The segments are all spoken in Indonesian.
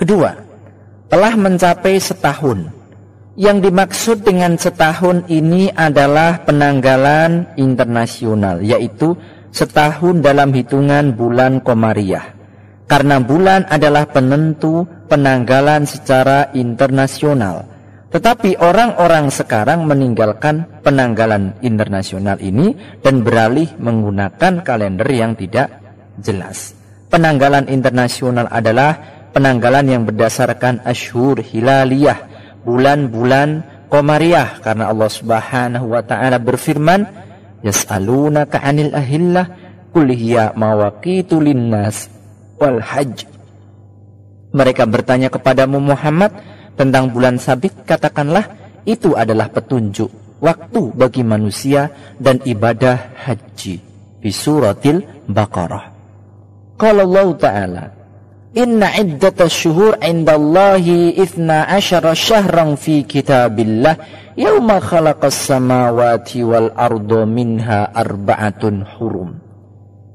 Kedua, telah mencapai setahun. Yang dimaksud dengan setahun ini adalah penanggalan internasional, yaitu setahun dalam hitungan bulan Qamariyah. Karena bulan adalah penentu penanggalan secara internasional. Tetapi orang-orang sekarang meninggalkan penanggalan internasional ini dan beralih menggunakan kalender yang tidak jelas. Penanggalan internasional adalah penanggalan yang berdasarkan asyhur hilaliyah, bulan-bulan Qamariyah, karena Allah Subhanahu wa taala berfirman, yas'alunaka 'anil ahillah qul hiya mawaqitu linnas wal hajj. Mereka bertanya kepadamu Muhammad tentang bulan sabit, katakanlah itu adalah petunjuk waktu bagi manusia dan ibadah haji. Di suratil Baqarah. Qala Allah Ta'ala, inna iddatash syuhur 'indallahi 12 syahran fi kitabillah yauma khalaqas samawati wal arda minha arba'atun hurum.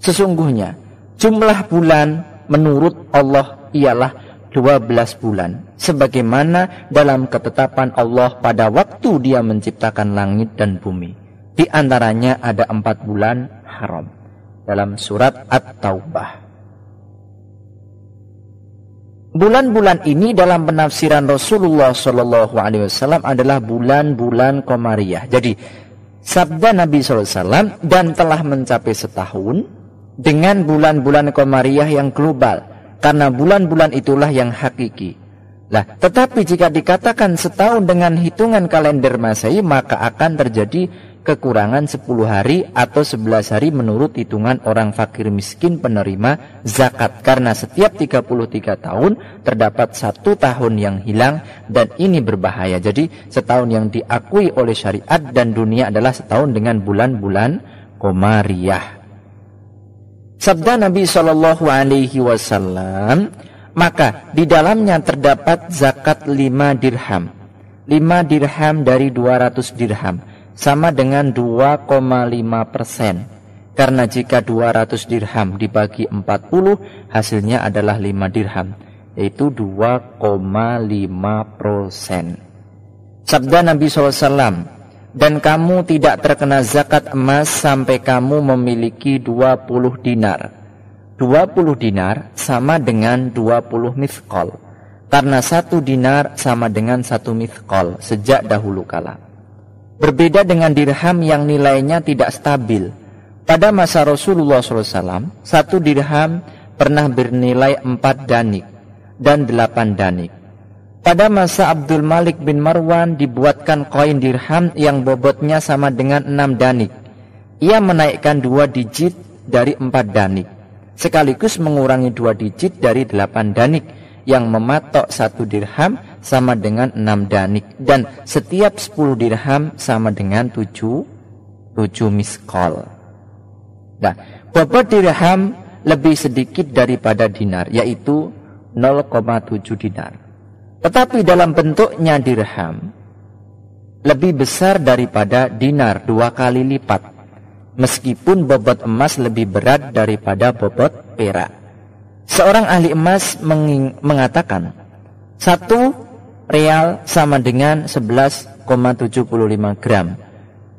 Sesungguhnya jumlah bulan menurut Allah ialah 12 bulan, sebagaimana dalam ketetapan Allah pada waktu Dia menciptakan langit dan bumi. Di antaranya ada 4 bulan haram dalam surat At-Taubah. Bulan-bulan ini dalam penafsiran Rasulullah SAW adalah bulan-bulan Qamariyah. Jadi sabda Nabi SAW, dan telah mencapai setahun dengan bulan-bulan Qamariyah yang global. Karena bulan-bulan itulah yang hakiki. Lah, tetapi jika dikatakan setahun dengan hitungan kalender Masehi, maka akan terjadi kekurangan 10 hari atau 11 hari menurut hitungan orang fakir miskin penerima zakat. Karena setiap 33 tahun terdapat 1 tahun yang hilang, dan ini berbahaya. Jadi setahun yang diakui oleh syariat dan dunia adalah setahun dengan bulan-bulan Qamariyah. Sabda Nabi SAW, maka di dalamnya terdapat zakat 5 dirham. 5 dirham dari 200 dirham sama dengan 2,5%. Karena jika 200 dirham dibagi 40, hasilnya adalah 5 dirham, yaitu 2,5%. Sabda Nabi SAW, dan kamu tidak terkena zakat emas sampai kamu memiliki 20 dinar. 20 dinar sama dengan 20 mithqal. Karena 1 dinar sama dengan 1 mithqal sejak dahulu kala. Berbeda dengan dirham yang nilainya tidak stabil. Pada masa Rasulullah SAW, 1 dirham pernah bernilai 4 danik dan 8 danik. Pada masa Abdul Malik bin Marwan dibuatkan koin dirham yang bobotnya sama dengan 6 danik. Ia menaikkan 2 digit dari 4 danik, sekaligus mengurangi 2 digit dari 8 danik, yang mematok 1 dirham sama dengan 6 danik, dan setiap 10 dirham sama dengan 7 miskol. Nah, bobot dirham lebih sedikit daripada dinar, yaitu 0,7 dinar. Tetapi dalam bentuknya dirham lebih besar daripada dinar 2 kali lipat, meskipun bobot emas lebih berat daripada bobot perak. Seorang ahli emas mengatakan 1 real sama dengan 11,75 gram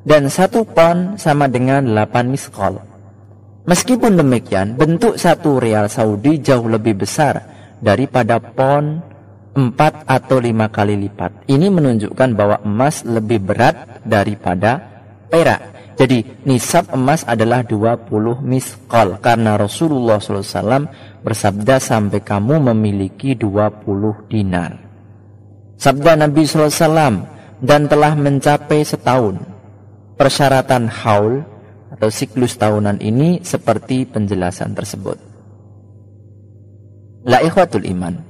dan 1 pon sama dengan 8 miskol. Meskipun demikian, bentuk 1 real Saudi jauh lebih besar daripada pon 4 atau 5 kali lipat. Ini menunjukkan bahwa emas lebih berat daripada perak. Jadi nisab emas adalah 20 miskol, karena Rasulullah SAW bersabda sampai kamu memiliki 20 dinar. Sabda Nabi SAW, dan telah mencapai setahun. Persyaratan haul atau siklus tahunan ini seperti penjelasan tersebut. La ikhwatul iman,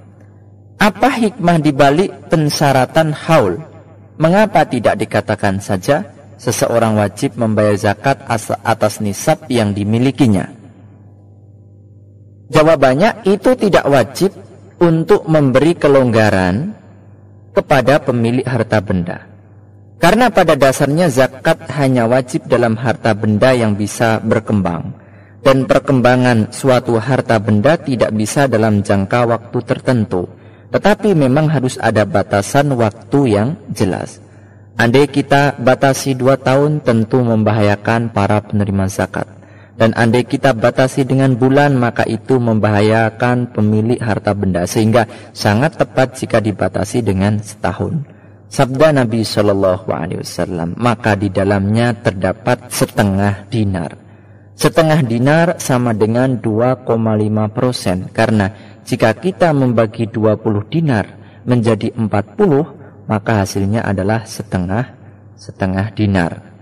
apa hikmah dibalik pensyaratan haul? Mengapa tidak dikatakan saja seseorang wajib membayar zakat atas nisab yang dimilikinya? Jawabannya, itu tidak wajib untuk memberi kelonggaran kepada pemilik harta benda. Karena pada dasarnya zakat hanya wajib dalam harta benda yang bisa berkembang, dan perkembangan suatu harta benda tidak bisa dalam jangka waktu tertentu. Tetapi memang harus ada batasan waktu yang jelas. Andai kita batasi 2 tahun tentu membahayakan para penerima zakat. Dan andai kita batasi dengan bulan maka itu membahayakan pemilik harta benda. Sehingga sangat tepat jika dibatasi dengan setahun. Sabda Nabi SAW, maka di dalamnya terdapat setengah dinar. Setengah dinar sama dengan 2,5%. Karena jika kita membagi 20 dinar menjadi 40, maka hasilnya adalah setengah dinar.